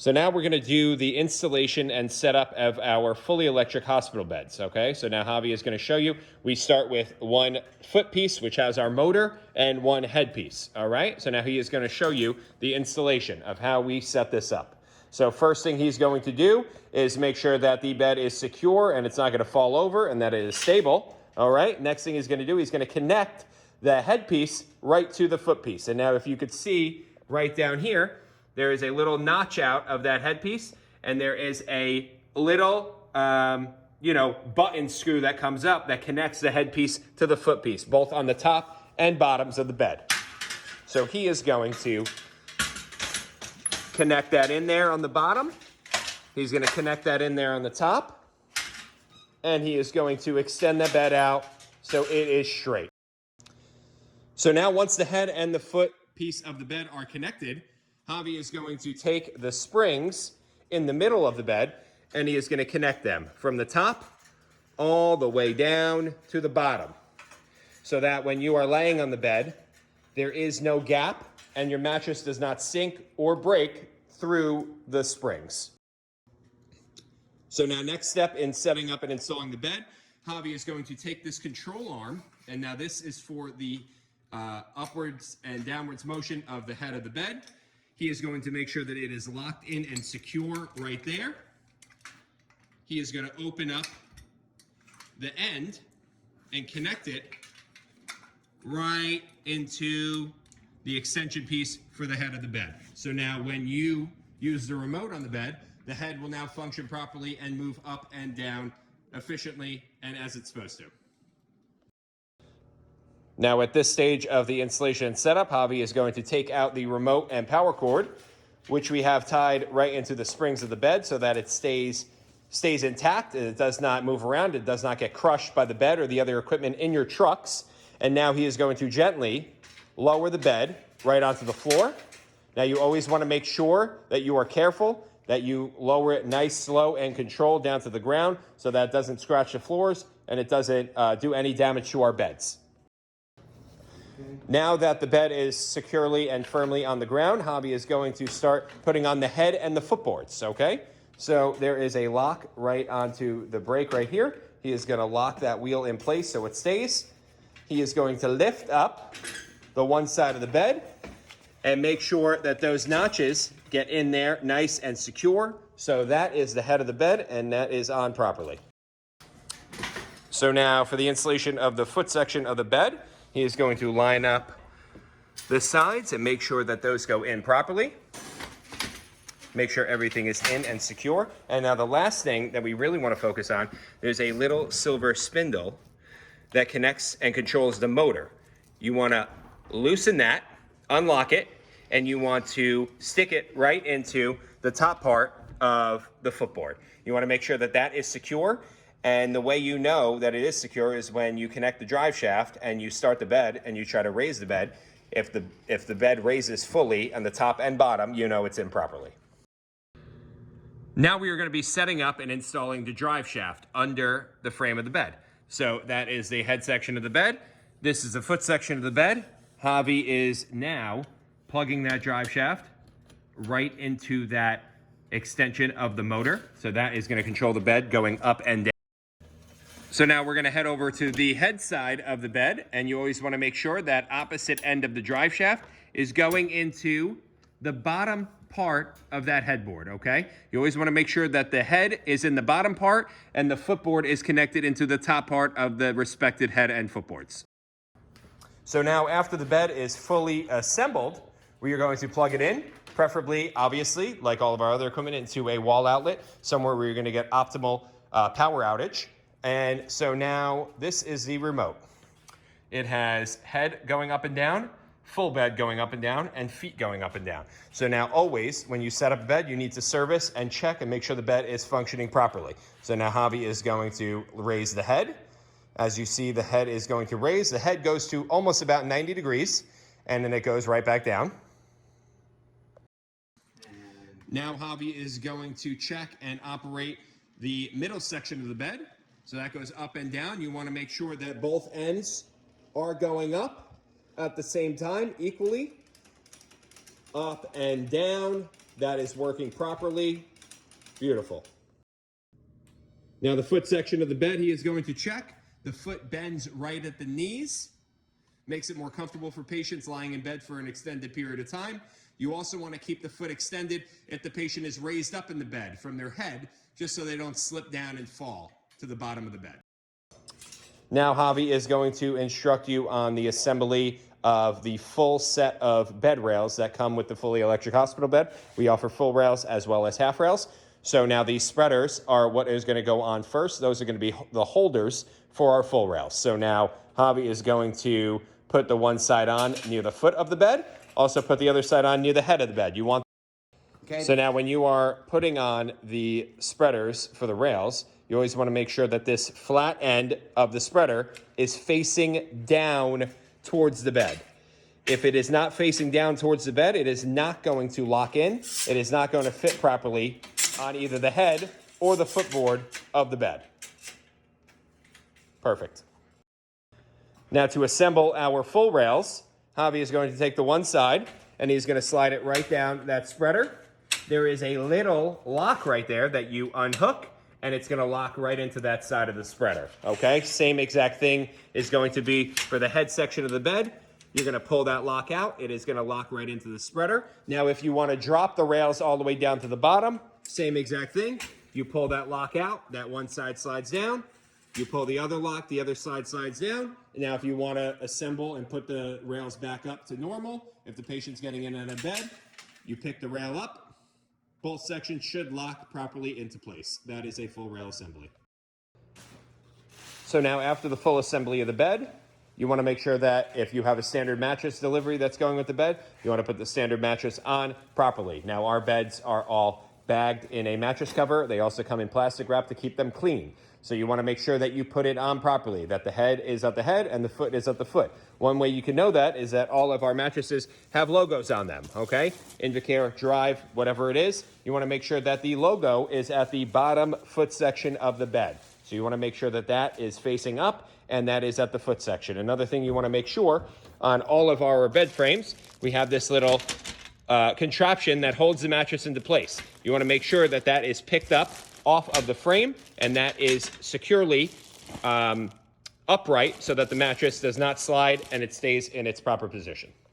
So now we're going to do the installation and setup of our fully electric hospital beds, okay? So now Javi is going to show you. We start with one foot piece, which has our motor, and one head piece, all right? So now he is going to show you the installation of how we set this up. So first thing he's going to do is make sure that the bed is secure and it's not going to fall over and that it is stable, all right? Next thing he's going to do, he's going to connect the head piece right to the foot piece. And now if you could see right down here, there is a little notch out of that headpiece, and there is a little, button screw that comes up that connects the headpiece to the foot piece, both on the top and bottoms of the bed. So he is going to connect that in there on the bottom. He's going to connect that in there on the top, and he is going to extend the bed out so it is straight. So now once the head and the foot piece of the bed are connected, Javi is going to take the springs in the middle of the bed and he is going to connect them from the top all the way down to the bottom so that when you are laying on the bed, there is no gap and your mattress does not sink or break through the springs. So now next step in setting up and installing the bed, Javi is going to take this control arm, and now this is for the upwards and downwards motion of the head of the bed. He is going to make sure that it is locked in and secure right there. He is going to open up the end and connect it right into the extension piece for the head of the bed. So now when you use the remote on the bed, the head will now function properly and move up and down efficiently and as it's supposed to. Now at this stage of the installation and setup, Javi is going to take out the remote and power cord, which we have tied right into the springs of the bed so that it stays intact and it does not move around. It does not get crushed by the bed or the other equipment in your trucks. And now he is going to gently lower the bed right onto the floor. Now you always want to make sure that you are careful, that you lower it nice, slow, and controlled down to the ground so that it doesn't scratch the floors and it doesn't do any damage to our beds. Now that the bed is securely and firmly on the ground, Javi is going to start putting on the head and the footboards, okay? So there is a lock right onto the brake right here. He is going to lock that wheel in place so it stays. He is going to lift up the one side of the bed and make sure that those notches get in there nice and secure. So that is the head of the bed and that is on properly. So now for the installation of the foot section of the bed, he is going to line up the sides and make sure that those go in properly. Make sure everything is in and secure. And now the last thing that we really want to focus on, there's a little silver spindle that connects and controls the motor. You want to loosen that, unlock it, and you want to stick it right into the top part of the footboard. You want to make sure that that is secure. And the way you know that it is secure is when you connect the drive shaft and you start the bed and you try to raise the bed. If the bed raises fully on the top and bottom, you know it's in properly. Now we are going to be setting up and installing the drive shaft under the frame of the bed. So that is the head section of the bed. This is the foot section of the bed. Javi is now plugging that drive shaft right into that extension of the motor. So that is going to control the bed going up and down. So now we're going to head over to the head side of the bed, and you always want to make sure that opposite end of the drive shaft is going into the bottom part of that headboard, okay? You always want to make sure that the head is in the bottom part and the footboard is connected into the top part of the respected head and footboards. So now after the bed is fully assembled, we are going to plug it in, preferably, obviously, like all of our other equipment, into a wall outlet, somewhere where you're going to get optimal power outage. And so now this is the remote. It has head going up and down, full bed going up and down, and feet going up and down. So now always, when you set up a bed, you need to service and check and make sure the bed is functioning properly. So now Javi is going to raise the head. As you see, the head is going to raise. The head goes to almost about 90 degrees, and then it goes right back down. Now Javi is going to check and operate the middle section of the bed. So that goes up and down. You want to make sure that both ends are going up at the same time, equally. Up and down, That is working properly. Beautiful. Now the foot section of the bed he is going to check. The foot bends right at the knees. Makes it more comfortable for patients lying in bed for an extended period of time. You also want to keep the foot extended if the patient is raised up in the bed from their head, just so they don't slip down and fall to the bottom of the bed. Now Javi is going to instruct you on the assembly of the full set of bed rails that come with the fully electric hospital bed. We offer full rails as well as half rails. So now these spreaders are what is going to go on first. Those are going to be the holders for our full rails. So now Javi is going to put the one side on near the foot of the bed. Also put the other side on near the head of the bed. You want. Okay. So now when you are putting on the spreaders for the rails, you always want to make sure that this flat end of the spreader is facing down towards the bed. If it is not facing down towards the bed, it is not going to lock in. It is not going to fit properly on either the head or the footboard of the bed. Perfect. Now to assemble our full rails, Javi is going to take the one side and he's going to slide it right down that spreader. There is a little lock right there that you unhook and it's going to lock right into that side of the spreader. Okay, same exact thing is going to be for the head section of the bed. You're going to pull that lock out. It is going to lock right into the spreader. Now, if you want to drop the rails all the way down to the bottom, same exact thing. You pull that lock out. That one side slides down. You pull the other lock. The other side slides down. Now, if you want to assemble and put the rails back up to normal, if the patient's getting in and out of bed, you pick the rail up. Both sections should lock properly into place. That is a full rail assembly. So now, after the full assembly of the bed, you want to make sure that if you have a standard mattress delivery that's going with the bed, you want to put the standard mattress on properly. Now, our beds are all bagged in a mattress cover. They also come in plastic wrap to keep them clean. So you want to make sure that you put it on properly, that the head is at the head and the foot is at the foot. One way you can know that is that all of our mattresses have logos on them, okay? Invacare, Drive, whatever it is. You want to make sure that the logo is at the bottom foot section of the bed. So you want to make sure that that is facing up and that is at the foot section. Another thing you want to make sure on all of our bed frames, we have this little contraption that holds the mattress into place. You want to make sure that that is picked up off of the frame and that is securely upright so that the mattress does not slide and it stays in its proper position.